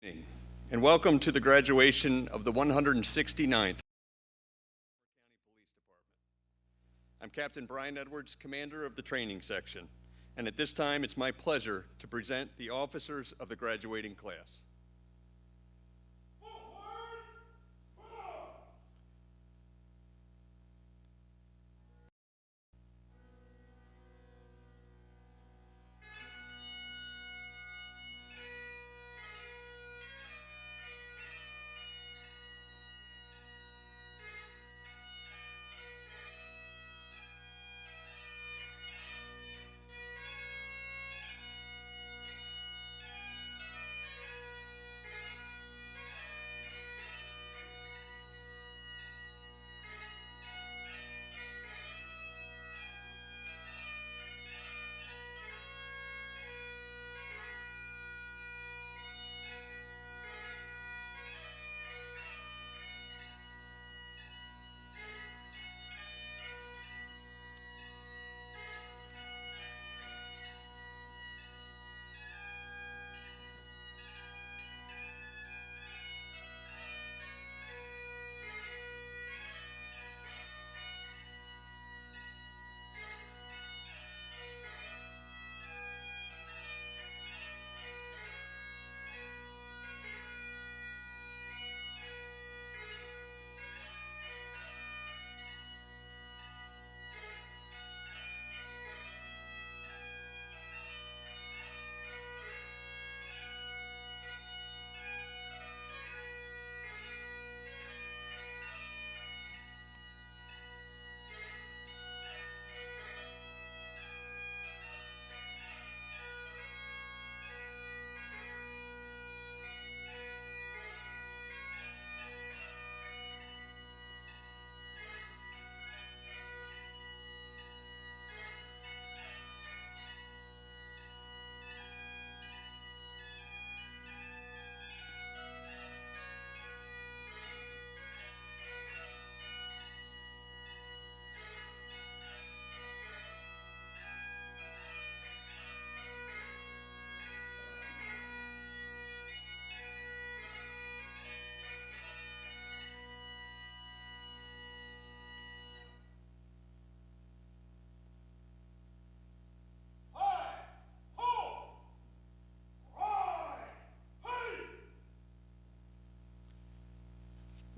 evening, and welcome to the graduation of the 169th County Police Department. I'm Captain Brian Edwards, commander of the training section, and at this time it's my pleasure to present the officers of the graduating class.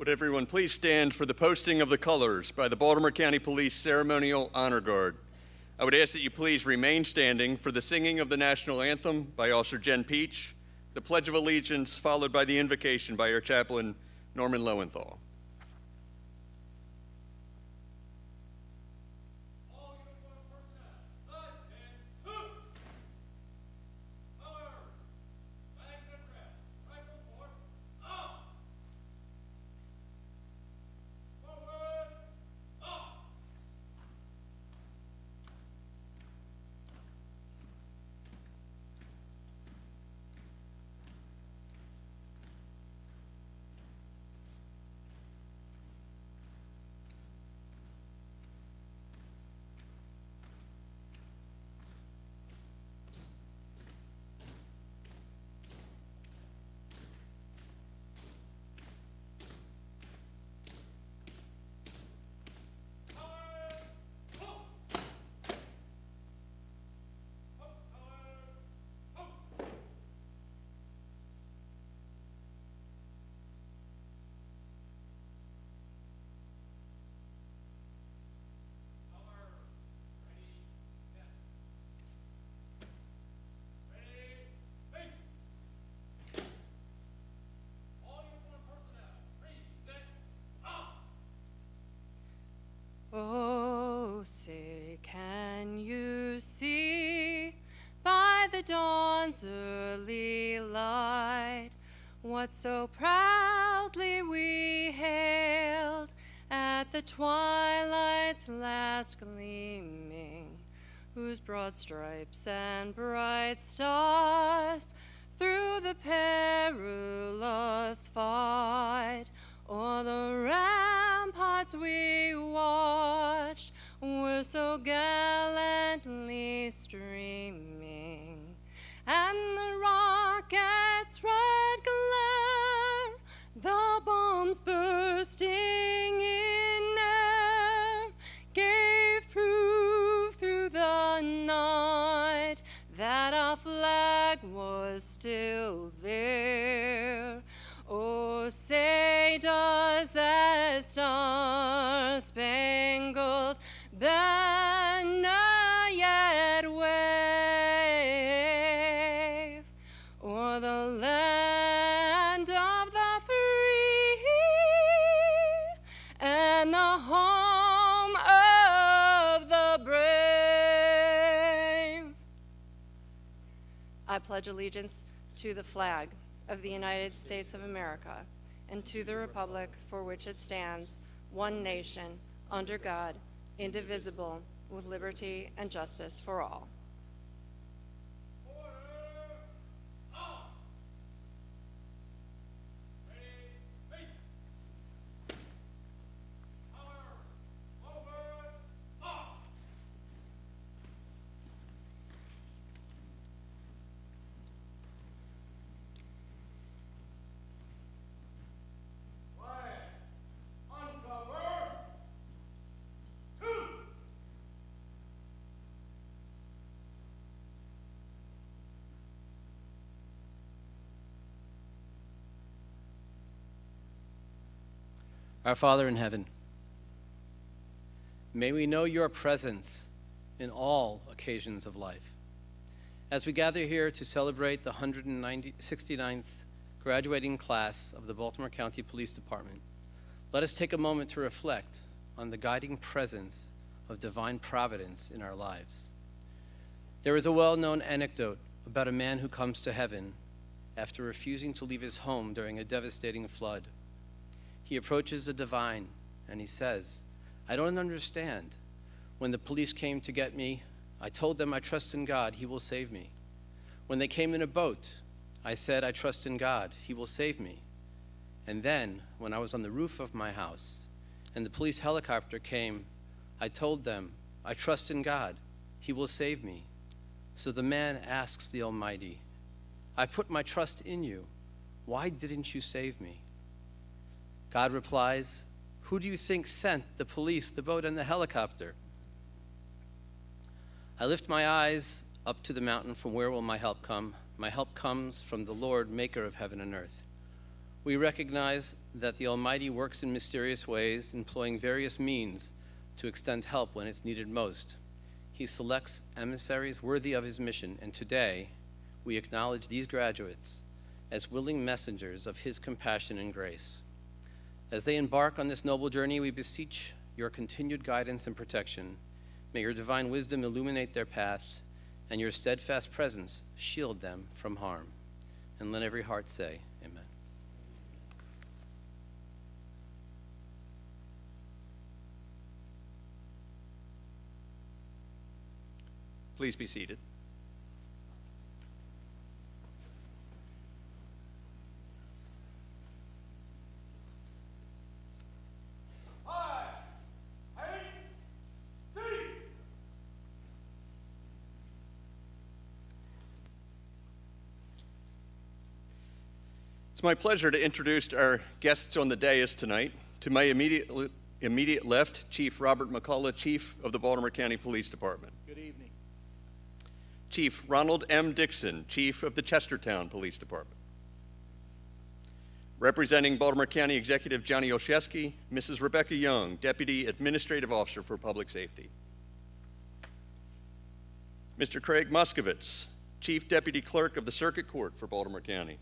Would everyone please stand for the posting of the colors by the Baltimore County Police Ceremonial Honor Guard. I would ask that you please remain standing for the singing of the national anthem by Officer Jen Peach, the Pledge of Allegiance followed by the invocation by our chaplain, Norman Lowenthal. Oh, say, can you see by the dawn's early light what so proudly we hailed at the twilight's last gleaming, whose broad stripes and bright stars through the perilous fight o'er the ramparts we watched were so gallantly streaming, and the rocket's red glare star-spangled banner yet wave o'er the land of the free and the home of the brave. I pledge allegiance to the flag of the United States of America and to the republic for which it stands, one nation, under God, indivisible, with liberty and justice for all. Our Father in heaven, may we know your presence in all occasions of life. As we gather here to celebrate the 169th graduating class of the Baltimore County Police Department, let us take a moment to reflect on the guiding presence of divine providence in our lives. There is a well-known anecdote about a man who comes to heaven after refusing to leave his home during a devastating flood. He approaches the divine and he says, "I don't understand. When the police came to get me, I told them I trust in God, he will save me. When they came in a boat, I said I trust in God, he will save me. And then, when I was on the roof of my house and the police helicopter came, I told them I trust in God, he will save me." So the man asks the Almighty, "I put my trust in you. Why didn't you save me?" God replies, "Who do you think sent the police, the boat, and the helicopter? I lift my eyes up to the mountain. From where will my help come? My help comes from the Lord, maker of heaven and earth." We recognize that the Almighty works in mysterious ways, employing various means to extend help when it's needed most. He selects emissaries worthy of his mission, and today we acknowledge these graduates as willing messengers of his compassion and grace. As they embark on this noble journey, we beseech your continued guidance and protection. May your divine wisdom illuminate their path, and your steadfast presence shield them from harm. And let every heart say, amen. Please be seated. It's my pleasure to introduce our guests on the dais tonight. To my immediate left, Chief Robert McCullough, Chief of the Baltimore County Police Department. Good evening. Chief Ronald M. Dixon, Chief of the Chestertown Police Department. Representing Baltimore County Executive Johnny Olszewski, Mrs. Rebecca Young, Deputy Administrative Officer for Public Safety. Mr. Craig Moskowitz, Chief Deputy Clerk of the Circuit Court for Baltimore County.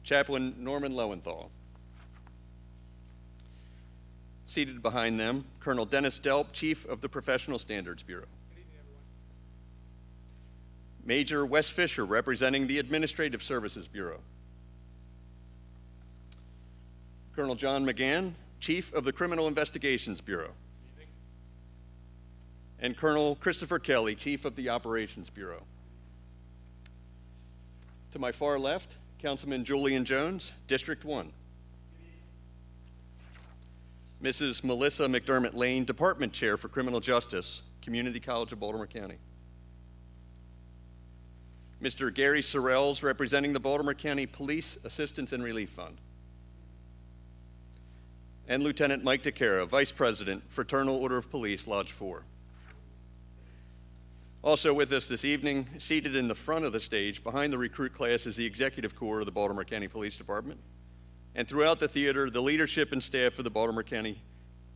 Chaplain Norman Lowenthal. Seated behind them, Colonel Dennis Delp, Chief of the Professional Standards Bureau. Good evening, everyone. Major Wes Fisher, representing the Administrative Services Bureau. Colonel John McGann, Chief of the Criminal Investigations Bureau. Good evening. And Colonel Christopher Kelly, Chief of the Operations Bureau. To my far left, Councilman Julian Jones, District 1. Mrs. Melissa McDermott Lane, Department Chair for Criminal Justice, Community College of Baltimore County. Mr. Gary Sorrells, representing the Baltimore County Police Assistance and Relief Fund. And Lieutenant Mike DeCara, Vice President, Fraternal Order of Police, Lodge 4. Also with us this evening, seated in the front of the stage behind the recruit class, is the Executive Corps of the Baltimore County Police Department. and throughout the theater, the leadership and staff of the Baltimore County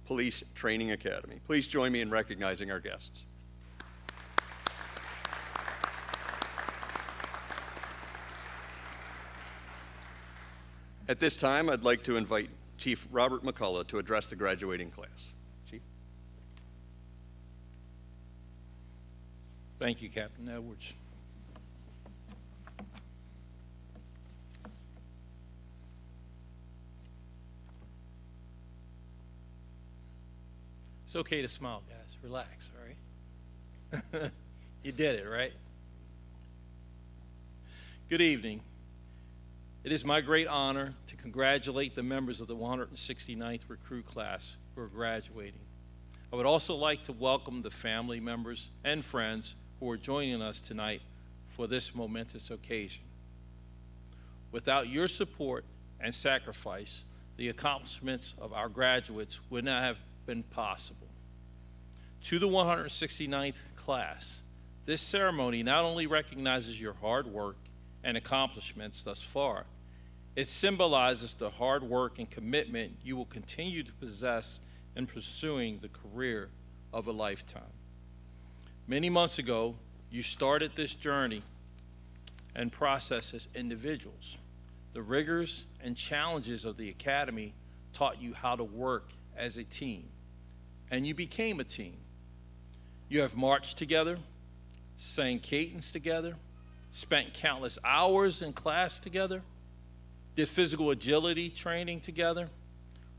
Police Training Academy. Please join me in recognizing our guests. At this time, I'd like to invite Chief Robert McCullough to address the graduating class. Chief. Thank you, Captain Edwards. It's okay to smile, guys. Relax, all right? You did it, right? Good evening. It is my great honor to congratulate the members of the 169th recruit class who are graduating. I would also like to welcome the family members and friends who are joining us tonight for this momentous occasion. Without your support and sacrifice, the accomplishments of our graduates would not have been possible. To the 169th class, this ceremony not only recognizes your hard work and accomplishments thus far, it symbolizes the hard work and commitment you will continue to possess in pursuing the career of a lifetime. Many months ago, you started this journey and process as individuals. The rigors and challenges of the academy taught you how to work as a team, and you became a team. You have marched together, sang cadence together, spent countless hours in class together, did physical agility training together,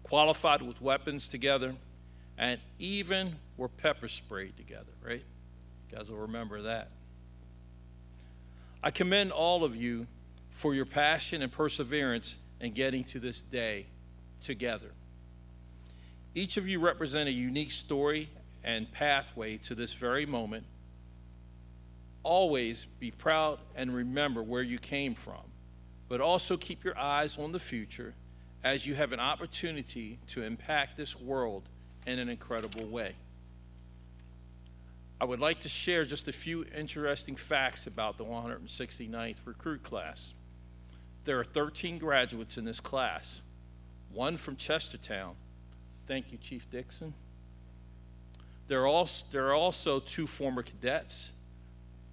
qualified with weapons together, and even were pepper sprayed together, right? You guys will remember that. I commend all of you for your passion and perseverance in getting to this day together. Each of you represent a unique story and pathway to this very moment. Always be proud and remember where you came from, but also keep your eyes on the future as you have an opportunity to impact this world in an incredible way. I would like to share just a few interesting facts about the 169th recruit class. There are 13 graduates in this class, one from Chestertown. Thank you, Chief Dixon. There are also 2 former cadets,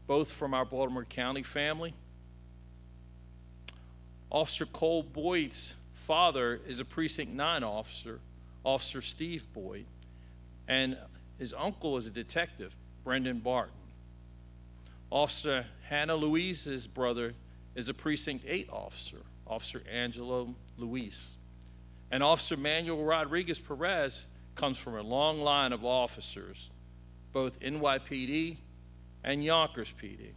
both from our Baltimore County family. Officer Cole Boyd's father is a Precinct 9 officer, Officer Steve Boyd, and his uncle is a detective, Brendan Barton. Officer Hannah Louise's brother is a Precinct 8 officer, Officer Angelo Luis. And Officer Manuel Rodriguez Perez comes from a long line of officers, both NYPD and Yonkers PD.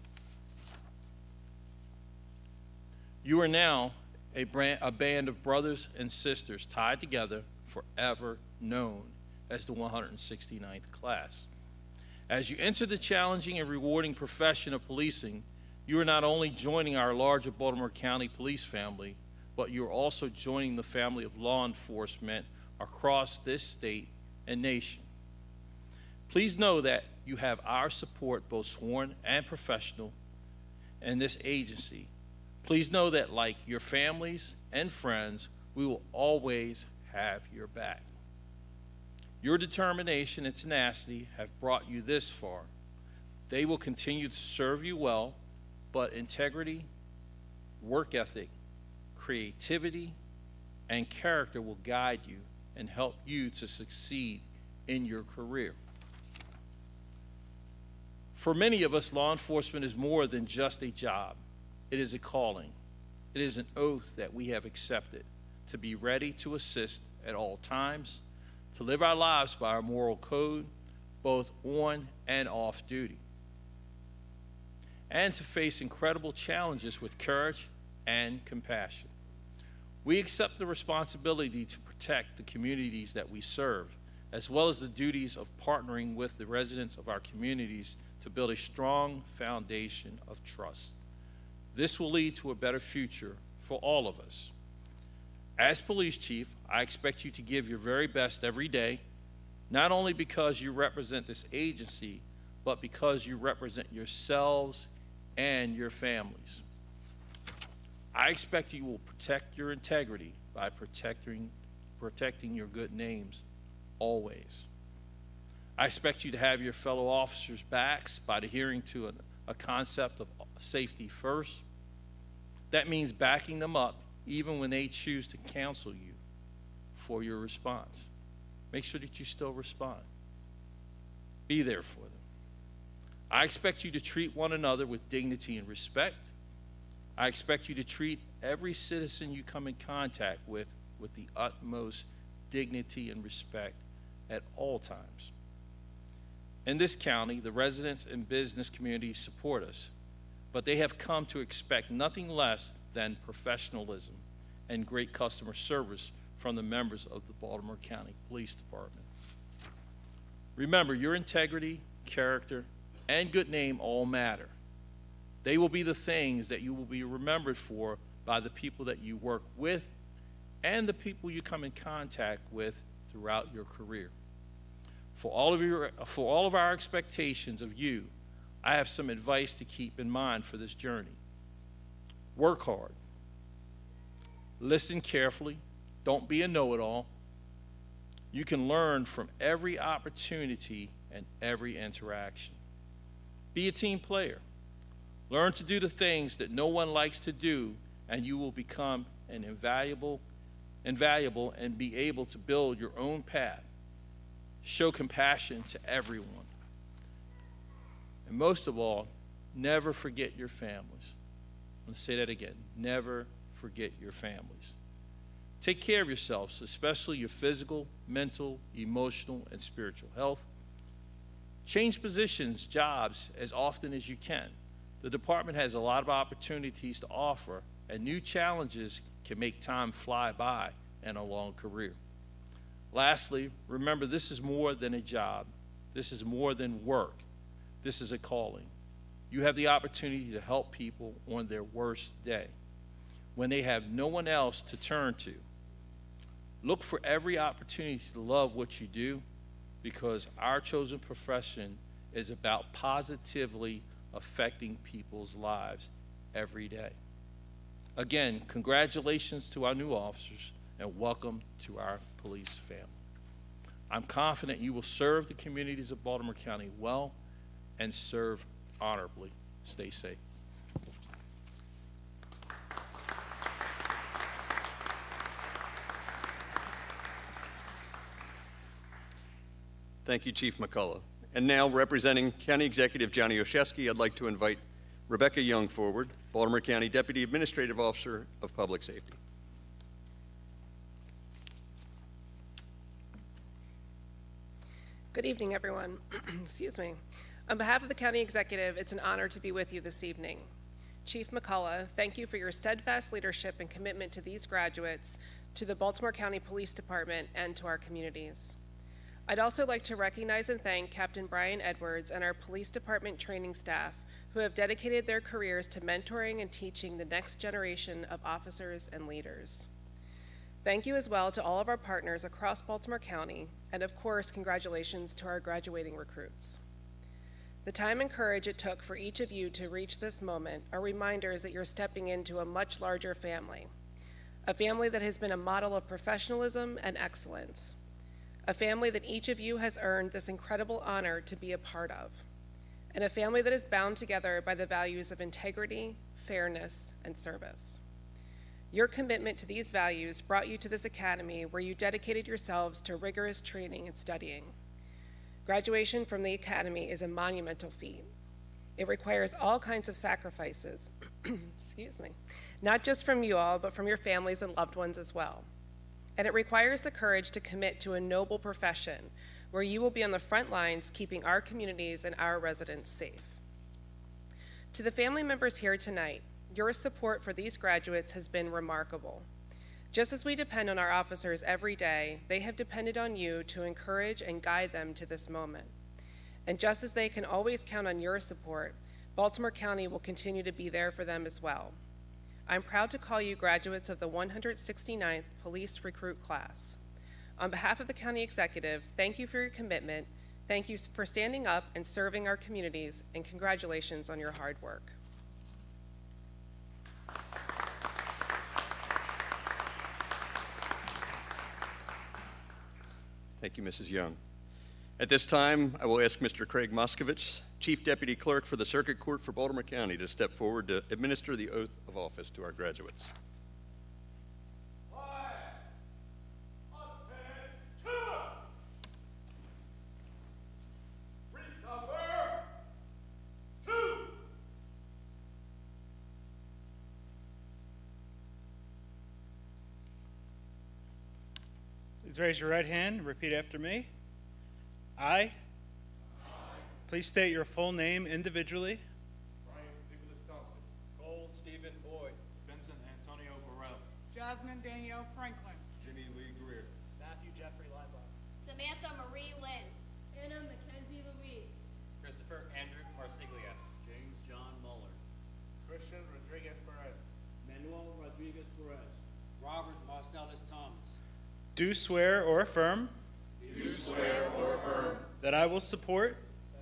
You are now a band of brothers and sisters tied together, forever known as the 169th class. As you enter the challenging and rewarding profession of policing, you are not only joining our larger Baltimore County police family, but you're also joining the family of law enforcement across this state and nation. Please know that you have our support, both sworn and professional, in this agency. Please know that, like your families and friends, we will always have your back. Your determination and tenacity have brought you this far. They will continue to serve you well, but integrity, work ethic, creativity, and character will guide you and help you to succeed in your career. For many of us, law enforcement is more than just a job. It is a calling. It is an oath that we have accepted to be ready to assist at all times, to live our lives by our moral code, both on and off duty, and to face incredible challenges with courage and compassion. We accept the responsibility to protect the communities that we serve, as well as the duties of partnering with the residents of our communities to build a strong foundation of trust. This will lead to a better future for all of us. As police chief, I expect you to give your very best every day, not only because you represent this agency, but because you represent yourselves and your families. I expect you will protect your integrity by protecting your good names always. I expect you to have your fellow officers' backs by adhering to a concept of safety first. That means backing them up even when they choose to counsel you for your response. Make sure that you still respond. Be there for them. I expect you to treat one another with dignity and respect. I expect you to treat every citizen you come in contact with the utmost dignity and respect at all times. In this county, the residents and business community support us, but they have come to expect nothing less than professionalism and great customer service from the members of the Baltimore County Police Department. Remember, your integrity, character, and good name all matter. They will be the things that you will be remembered for by the people that you work with and the people you come in contact with throughout your career. For all of our expectations of you, I have some advice to keep in mind for this journey. Work hard. Listen carefully. Don't be a know-it-all. You can learn from every opportunity and every interaction. Be a team player. Learn to do the things that no one likes to do, and you will become an invaluable and be able to build your own path. Show compassion to everyone. And most of all, never forget your families. I'm going to say that again. Never forget your families. Take care of yourselves, especially your physical, mental, emotional, and spiritual health. Change positions, jobs, as often as you can. The department has a lot of opportunities to offer, and new challenges can make time fly by in a long career. Lastly, remember, this is more than a job. This is more than work. This is a calling. You have the opportunity to help people on their worst day, when they have no one else to turn to. Look for every opportunity to love what you do, because our chosen profession is about positively affecting people's lives every day. Again, congratulations to our new officers and welcome to our police family. I'm confident you will serve the communities of Baltimore County well and serve honorably. Stay safe. Thank you, Chief McCullough. And now, representing County Executive Johnny Oshesky, I'd like to invite Rebecca Young forward, Baltimore County Deputy Administrative Officer of Public Safety. Good evening, everyone. Excuse me. On behalf of the County Executive, it's an honor to be with you this evening. Chief McCullough, thank you for your steadfast leadership and commitment to these graduates, to the Baltimore County Police Department, and to our communities. I'd also like to recognize and thank Captain Brian Edwards and our Police Department training staff who have dedicated their careers to mentoring and teaching the next generation of officers and leaders. Thank you as well to all of our partners across Baltimore County, and of course, congratulations to our graduating recruits. The time and courage it took for each of you to reach this moment are reminders that you're stepping into a much larger family, a family that has been a model of professionalism and excellence, a family that each of you has earned this incredible honor to be a part of, and a family that is bound together by the values of integrity, fairness, and service. Your commitment to these values brought you to this academy where you dedicated yourselves to rigorous training and studying. Graduation from the academy is a monumental feat. It requires all kinds of sacrifices, excuse me, not just from you all, but from your families and loved ones as well. And it requires the courage to commit to a noble profession where you will be on the front lines keeping our communities and our residents safe. To the family members here tonight, your support for these graduates has been remarkable. Just as we depend on our officers every day, they have depended on you to encourage and guide them to this moment. And just as they can always count on your support, Baltimore County will continue to be there for them as well. I'm proud to call you graduates of the 169th Police Recruit Class. On behalf of the County Executive, thank you for your commitment, thank you for standing up and serving our communities, and congratulations on your hard work. Thank you, Mrs. Young. At this time, I will ask Mr. Craig Moskovich, Chief Deputy Clerk for the Circuit Court for Baltimore County, to step forward to administer the oath of office to our graduates. Please raise your right hand and repeat after me. I. Please state your full name individually. Brian Nicholas Thompson. Cole Stephen Boyd. Vincent Antonio Burrell. Jasmine Danielle Franklin. Jenny Lee Greer. Matthew Jeffrey Linebaugh. Samantha Marie Lynn. Anna Mackenzie Louise. Christopher Andrew Marsiglia. James John Muller. Christian Rodriguez Perez. Manuel Rodriguez Perez. Robert Marcellus Thomas. Do swear or affirm. Do swear or affirm. That I will support.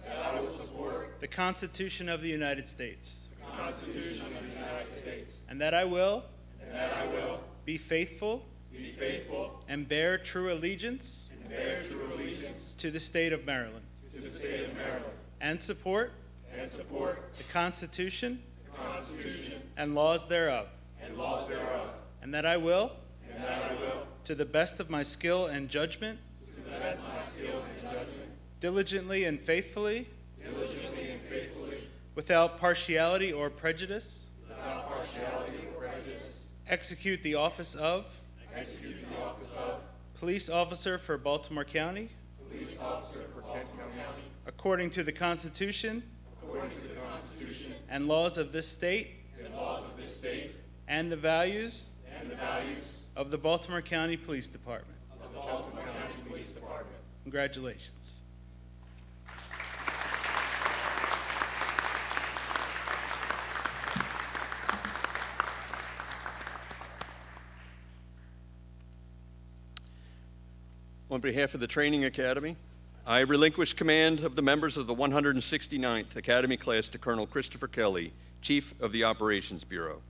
That I will support. The Constitution of the United States. The Constitution of the United States. And that I will. And that I will. Be faithful. Be faithful. And bear true allegiance. And bear true allegiance. To the state of Maryland. To the state of Maryland. And support. And support. The Constitution. The Constitution. And laws thereof. And laws thereof. And that I will. And that I will. To the best of my skill and judgment. To the best of my skill and judgment. Diligently and faithfully. Diligently and faithfully. Without partiality or prejudice. Without partiality or prejudice. Execute the office of. Execute the office of. Police Officer for Baltimore County. Police Officer for Baltimore County. According to the Constitution. According to the Constitution. And laws of this state. And laws of this state. And the values. And the values. Of the Baltimore County Police Department. Of the Baltimore County Police Department. Congratulations. On behalf of the Training Academy, I relinquish command of the members of the 169th Academy class to Colonel Christopher Kelly, Chief of the Operations Bureau.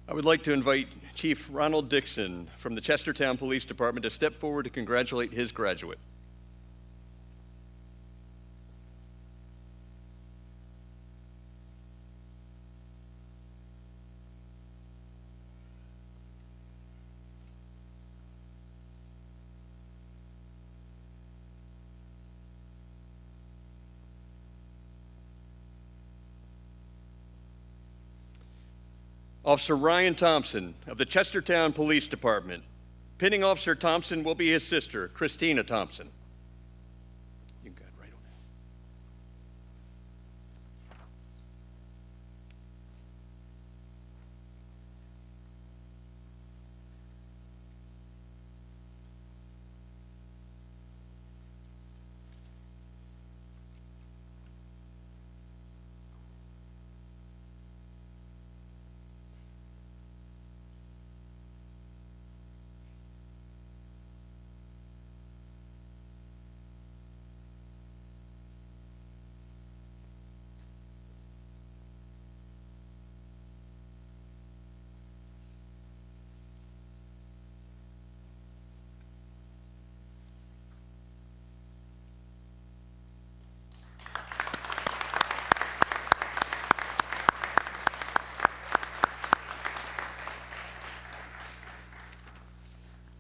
I would like to invite Chief Ronald Dixon from the Chestertown Police Department to step forward to congratulate his graduate. Officer Ryan Thompson of the Chestertown Police Department. Pinning Officer Thompson will be his sister, Christina Thompson. You can go ahead right on that.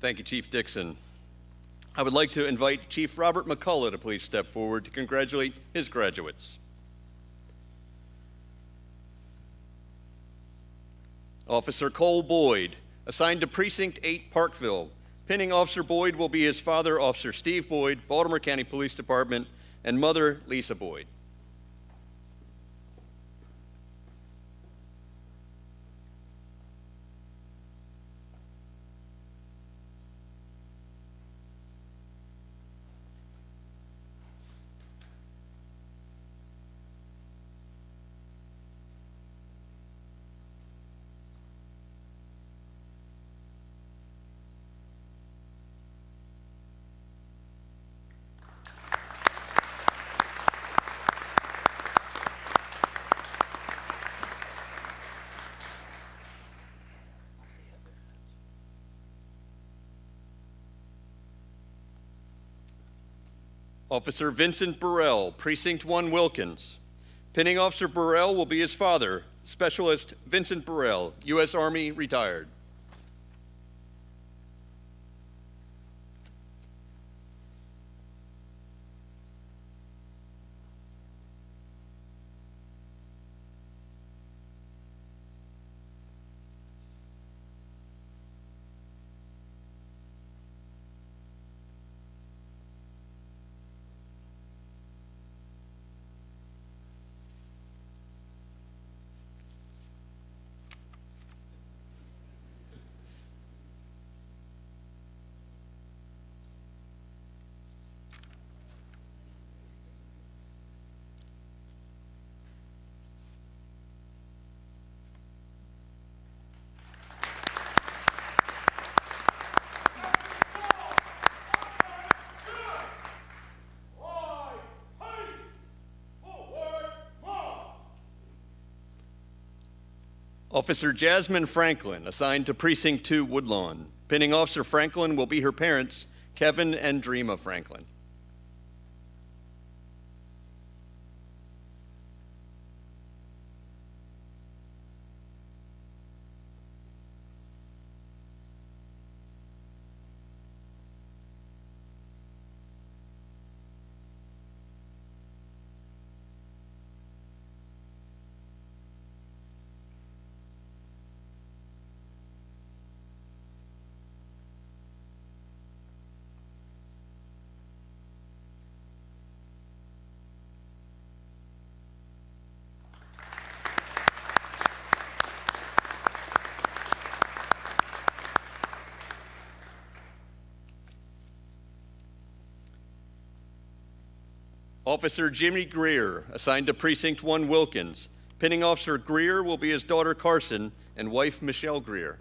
Thank you, Chief Dixon. I would like to invite Chief Robert McCullough to please step forward to congratulate his graduates. Officer Cole Boyd, assigned to Precinct 8, Parkville. Pinning Officer Boyd will be his father, Officer Steve Boyd, Baltimore County Police Department, and mother, Lisa Boyd. Officer Vincent Burrell, Precinct 1 Wilkins. Pinning Officer Burrell will be his father, Specialist Vincent Burrell, U.S. Army, retired. Officer Jasmine Franklin, assigned to Precinct 2 Woodlawn. Pinning Officer Franklin will be her parents, Kevin and Dreama Franklin. Officer Jimmy Greer, assigned to Precinct 1 Wilkins. Pinning Officer Greer will be his daughter Carson and wife Michelle Greer.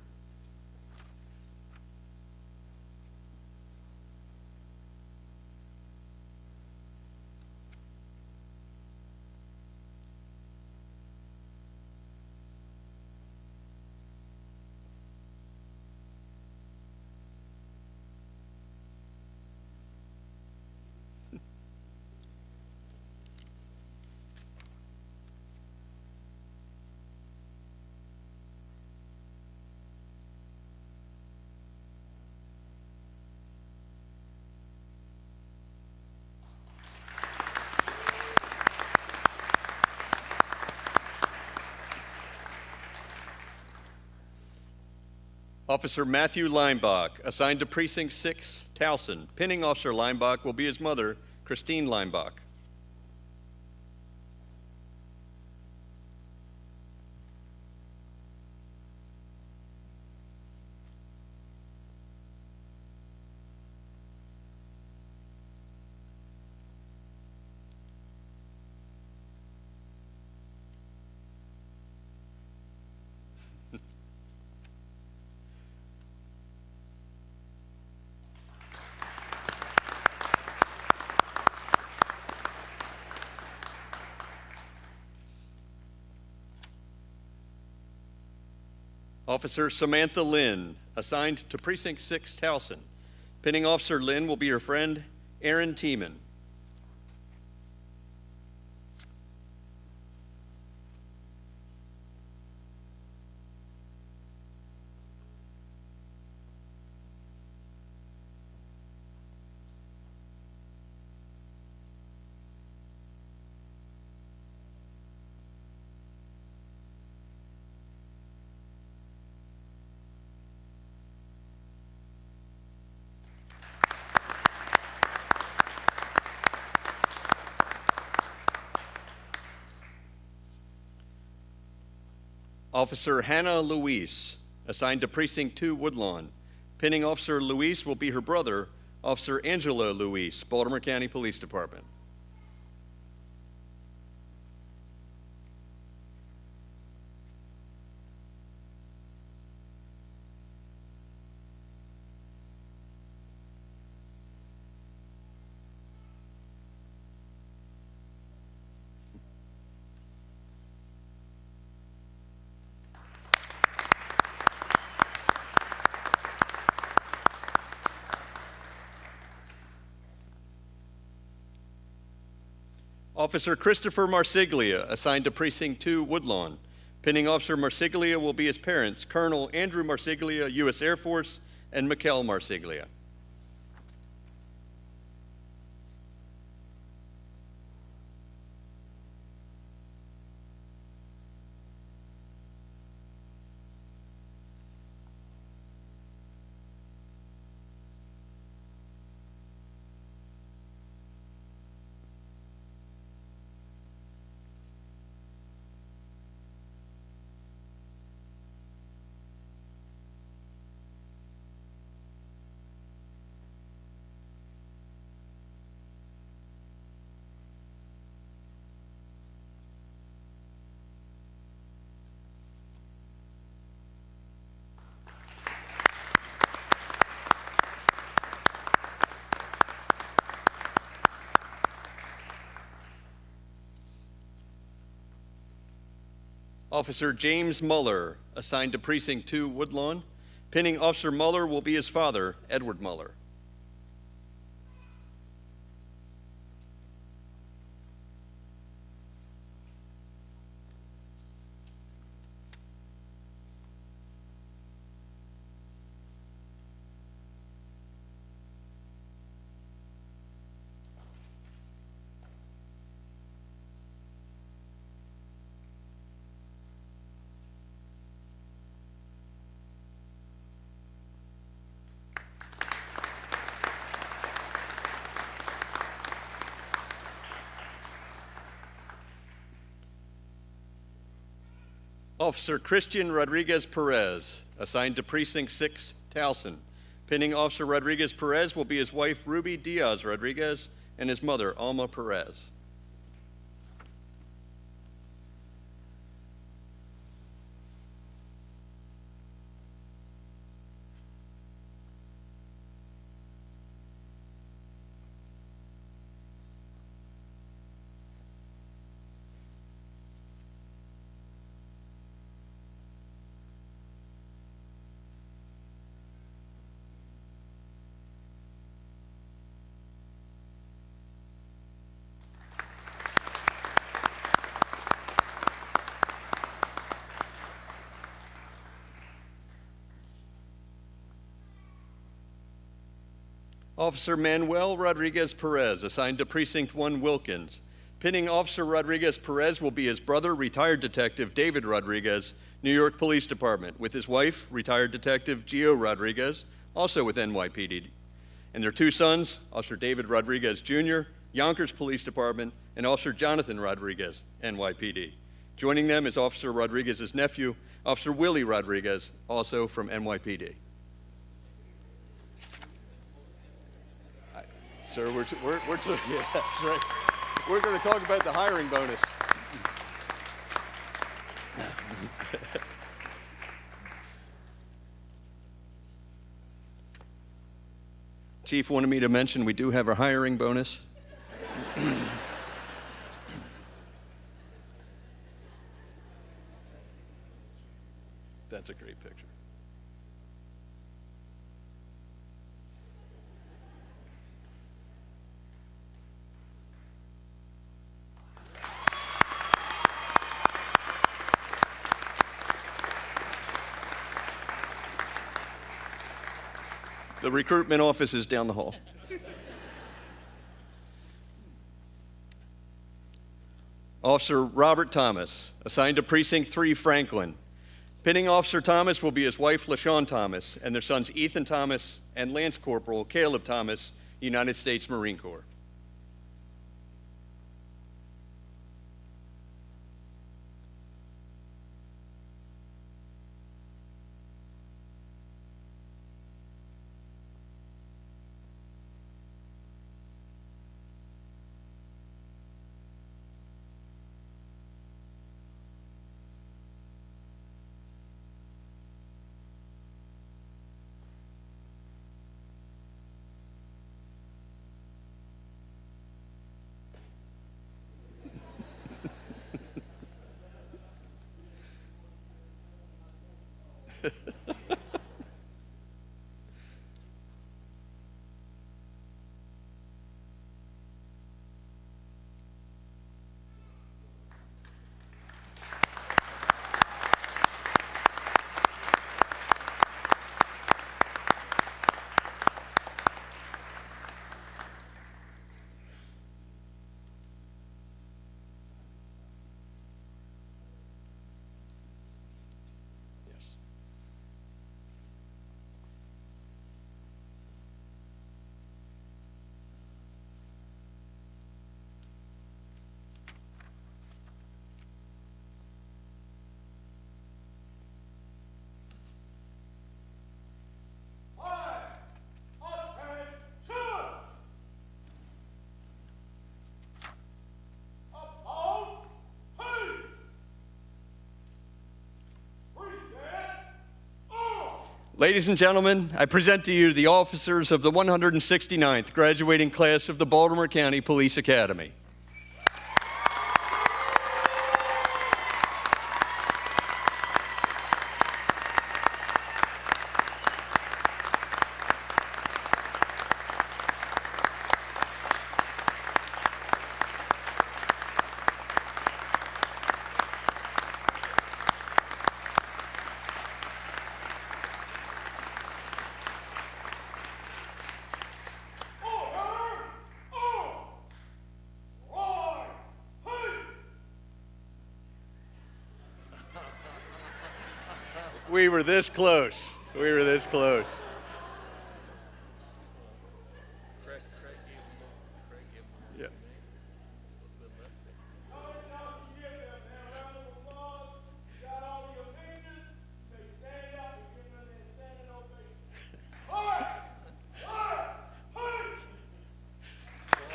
Officer Matthew Leinbach, assigned to Precinct 6, Towson. Pinning Officer Leinbach will be his mother, Christine Leinbach. Officer Samantha Lynn, assigned to Precinct 6, Towson. Pinning Officer Lynn will be her friend, Aaron Tiemann. Officer Hannah Luis, assigned to Precinct 2 Woodlawn. Pinning Officer Luis will be her brother, Officer Angela Luis, Baltimore County Police Department. Officer Christopher Marsiglia, assigned to Precinct 2, Woodlawn. Pinning Officer Marsiglia will be his parents, Colonel Andrew Marsiglia, U.S. Air Force, and Mikkel Marsiglia. Officer James Muller, assigned to Precinct 2, Woodlawn. Pinning Officer Muller will be his father, Edward Muller. Officer Christian Rodriguez Perez, assigned to Precinct 6, Towson. Pinning Officer Rodriguez Perez will be his wife, Ruby Diaz Rodriguez, and his mother, Alma Perez. Officer Manuel Rodriguez Perez, assigned to Precinct 1, Wilkins. Pinning Officer Rodriguez Perez will be his brother, retired Detective David Rodriguez, New York Police Department, with his wife, retired Detective Gio Rodriguez, also with NYPD, and their two sons, Officer David Rodriguez Jr., Yonkers Police Department, and Officer Jonathan Rodriguez, NYPD. Joining them is Officer Rodriguez's nephew, Officer Willie Rodriguez, also from NYPD. Sir, yeah, that's right. We're going to talk about the hiring bonus. Chief wanted me to mention we do have a hiring bonus. That's a great picture. The recruitment office is down the hall. Officer Robert Thomas, assigned to Precinct 3, Franklin. Pinning Officer Thomas will be his wife, LaShawn Thomas, and their sons, Ethan Thomas and Lance Corporal Caleb Thomas, United States Marine Corps. Ladies and gentlemen, I present to you the officers of the 169th graduating class of the Baltimore County Police Academy. We were this close. We were this close. Yeah.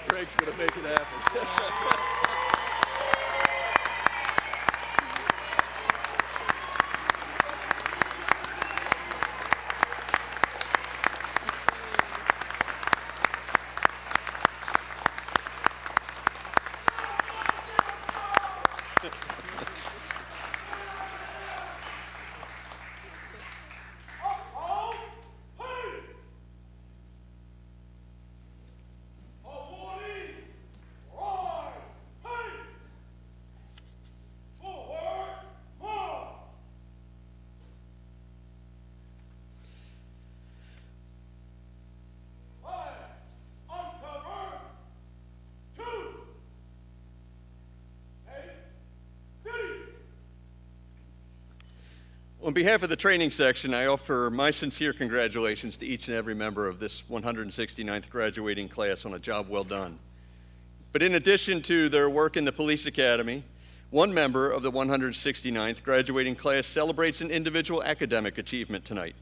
Craig's going to make it happen. On behalf of the training section, I offer my sincere congratulations to each and every member of this 169th graduating class on a job well done. But in addition to their work in the police academy, one member of the 169th graduating class celebrates an individual academic achievement tonight.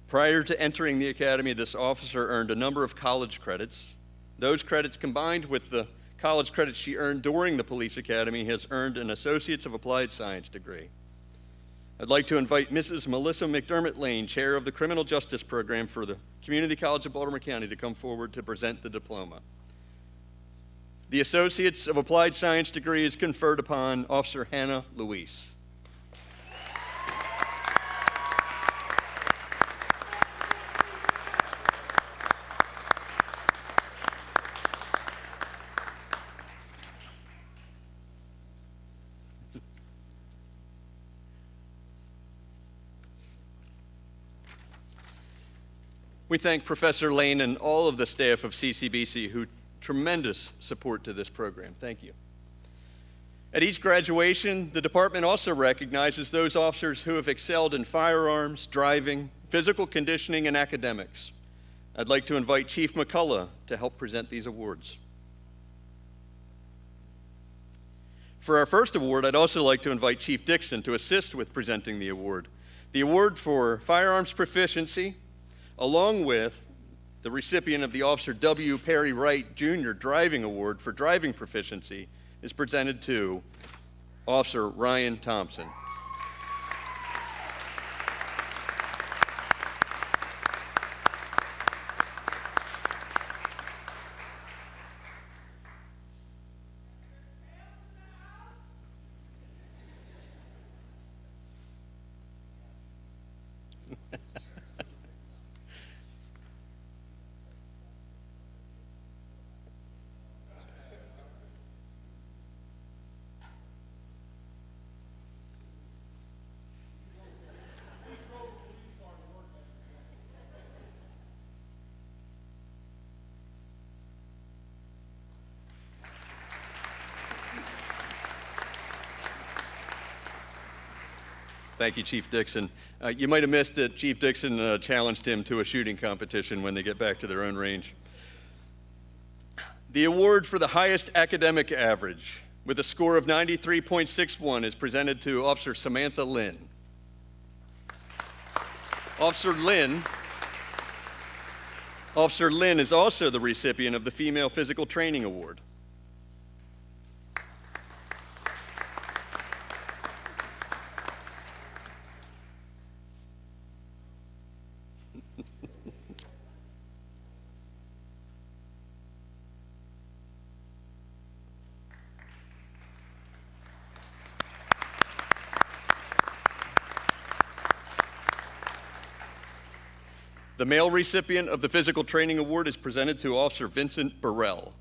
Prior to entering the academy, this officer earned a number of college credits. Those credits, combined with the college credits she earned during the police academy, has earned an Associates of Applied Science degree. I'd like to invite Mrs. Melissa McDermott Lane, Chair of the Criminal Justice Program for the Community College of Baltimore County, to come forward to present the diploma. The Associates of Applied Science degree is conferred upon Officer Hannah Luis. We thank Professor Lane and all of the staff of CCBC who tremendous support to this program. Thank you. At each graduation, the department also recognizes those officers who have excelled in firearms, driving, physical conditioning, and academics. I'd like to invite Chief McCullough to help present these awards. For our first award, I'd also like to invite Chief Dixon to assist with presenting the award. The award for firearms proficiency, along with the recipient of the Officer W. Perry Wright Jr. Driving Award for driving proficiency, is presented to Officer Ryan Thompson. Thank you, Chief Dixon. You might have missed that Chief Dixon challenged him to a shooting competition when they get back to their own range. The award for the highest academic average with a score of 93.61 is presented to Officer Samantha Lynn. Officer Lynn is also the recipient of the Female Physical Training Award. The male recipient of the Physical Training Award is presented to Officer Vincent Burrell.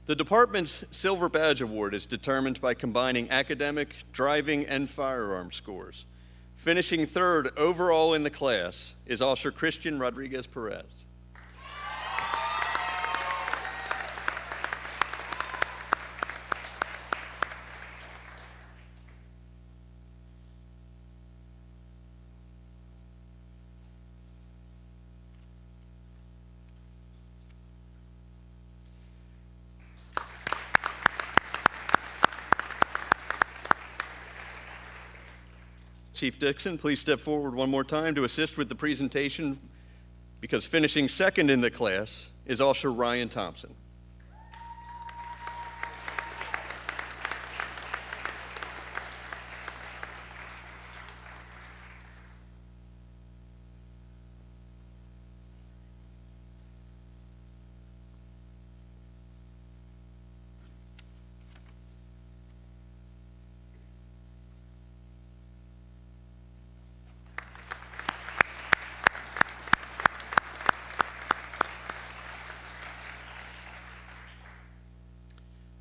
The department's Silver Badge Award is determined by combining academic, driving, and firearm scores. Finishing third overall in the class is Officer Christian Rodriguez Perez. Chief Dixon, please step forward one more time to assist with the presentation, because finishing second in the class is Officer Ryan Thompson.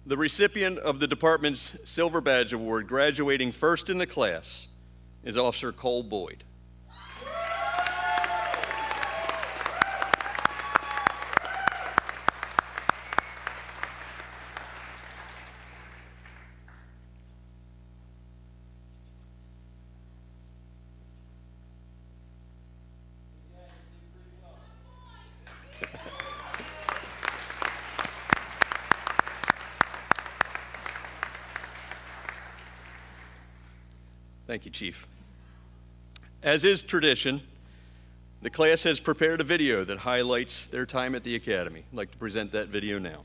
The recipient of the department's Silver Badge Award, graduating first in the class, is Officer Cole Boyd. Thank you, Chief. As is tradition, the class has prepared a video that highlights their time at the Academy. I'd like to present that video now.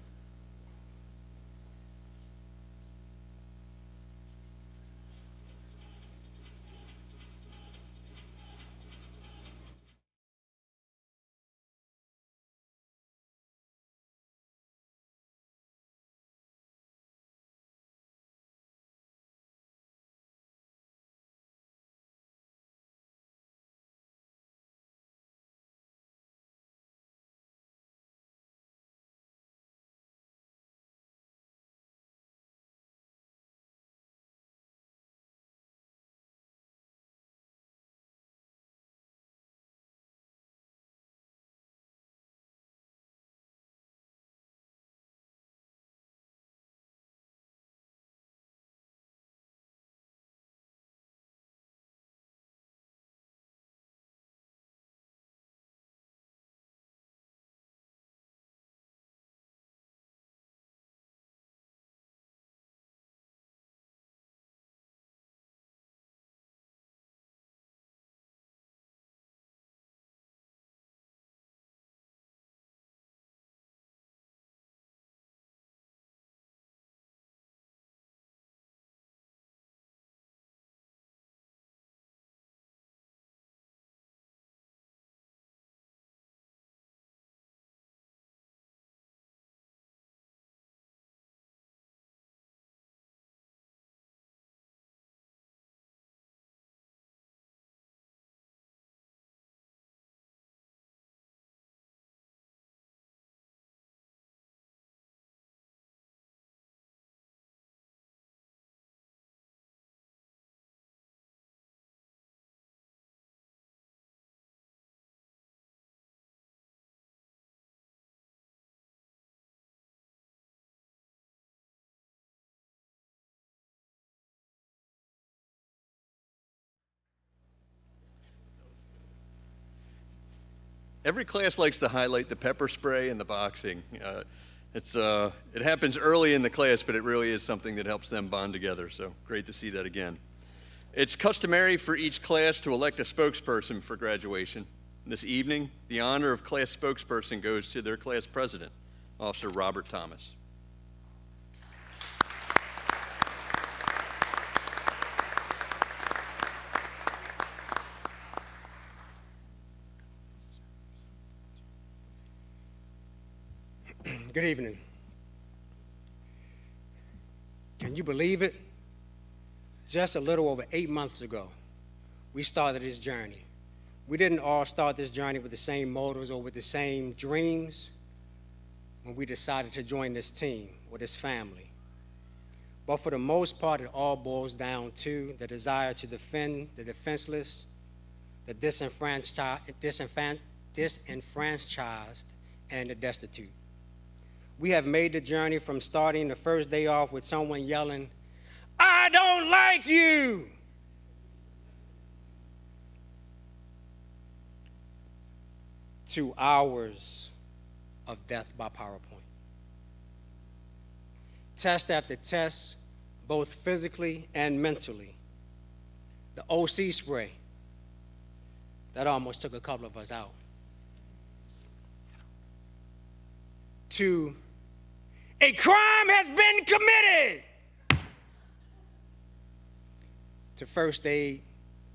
Every class likes to highlight the pepper spray and the boxing. It happens early in the class, but it really is something that helps them bond together, so great to see that again. It's customary for each class to elect a spokesperson for graduation. This evening, the honor of class spokesperson goes to their class president, Officer Robert Thomas. Good evening. Can you believe it? Just a little over 8 months ago, we started this journey. We didn't all start this journey with the same motives or with the same dreams when we decided to join this team or this family. But for the most part, it all boils down to the desire to defend the defenseless, the disenfranchised, and the destitute. We have made the journey from starting the first day off with someone yelling, "I don't like you!" to hours of death by PowerPoint. Test after test, both physically and mentally. The OC spray, that almost took a couple of us out. To a crime has been committed. To first aid,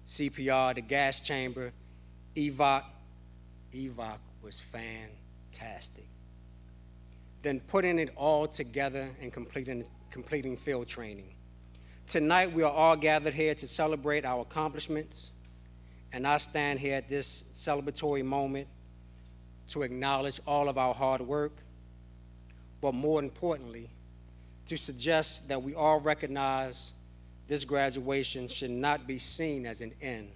CPR, the gas chamber, evac. Evac was fantastic. Then putting it all together and completing field training. Tonight we are all gathered here to celebrate our accomplishments, and I stand here at this celebratory moment to acknowledge all of our hard work, but more importantly, to suggest that we all recognize this graduation should not be seen as an end,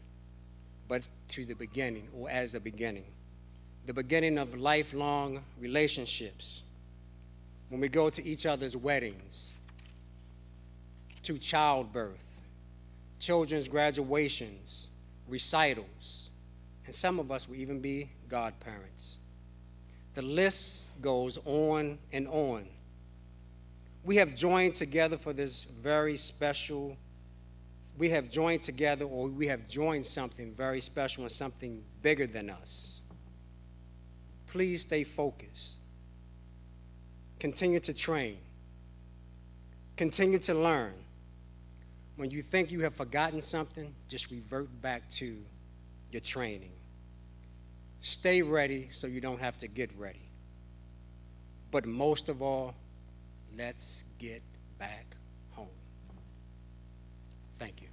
but to the beginning, or as a beginning. The beginning of lifelong relationships. When we go to each other's weddings, to childbirth, children's graduations, recitals, and some of us will even be godparents. The list goes on and on. We have joined together for this very special, we have joined something very special and something bigger than us. Please stay focused. Continue to train. Continue to learn. When you think you have forgotten something, just revert back to your training. Stay ready so you don't have to get ready. But most of all, let's get back home. Thank you.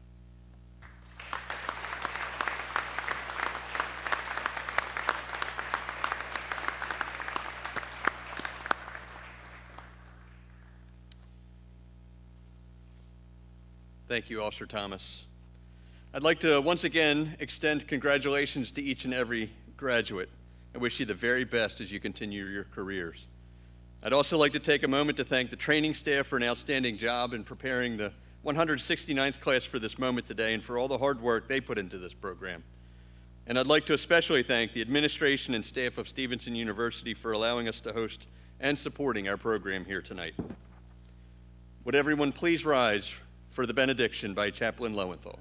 Thank you, Officer Thomas. I'd like to once again extend congratulations to each and every graduate and wish you the very best as you continue your careers. I'd also like to take a moment to thank the training staff for an outstanding job in preparing the 169th class for this moment today and for all the hard work they put into this program. And I'd like to especially thank the administration and staff of Stevenson University for allowing us to host and supporting our program here tonight. Would everyone please rise for the benediction by Chaplain Lowenthal.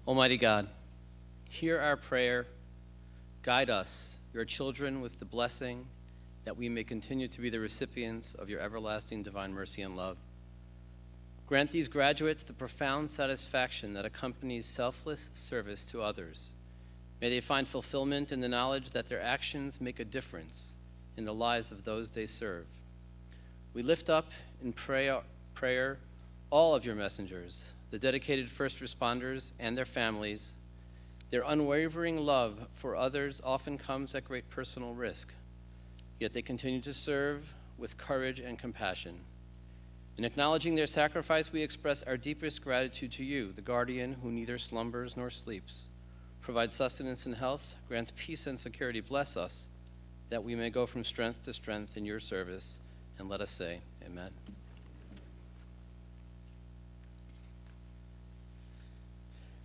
Almighty God, hear our prayer. Guide us, your children, with the blessing that we may continue to be the recipients of your everlasting divine mercy and love. Grant these graduates the profound satisfaction that accompanies selfless service to others. May they find fulfillment in the knowledge that their actions make a difference in the lives of those they serve. We lift up in prayer all of your messengers, the dedicated first responders and their families. Their unwavering love for others often comes at great personal risk, yet they continue to serve with courage and compassion. In acknowledging their sacrifice, we express our deepest gratitude to you, the guardian who neither slumbers nor sleeps. Provide sustenance and health, grant peace and security, bless us, that we may go from strength to strength in your service, and let us say, amen.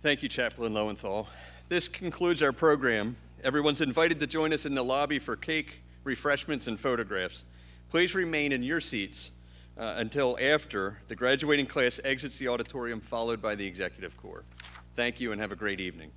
Thank you, Chaplain Lowenthal. This concludes our program. Everyone's invited to join us in the lobby for cake, refreshments, and photographs. Please remain in your seats until after the graduating class exits the auditorium, followed by the Executive Corps. Thank you and have a great evening.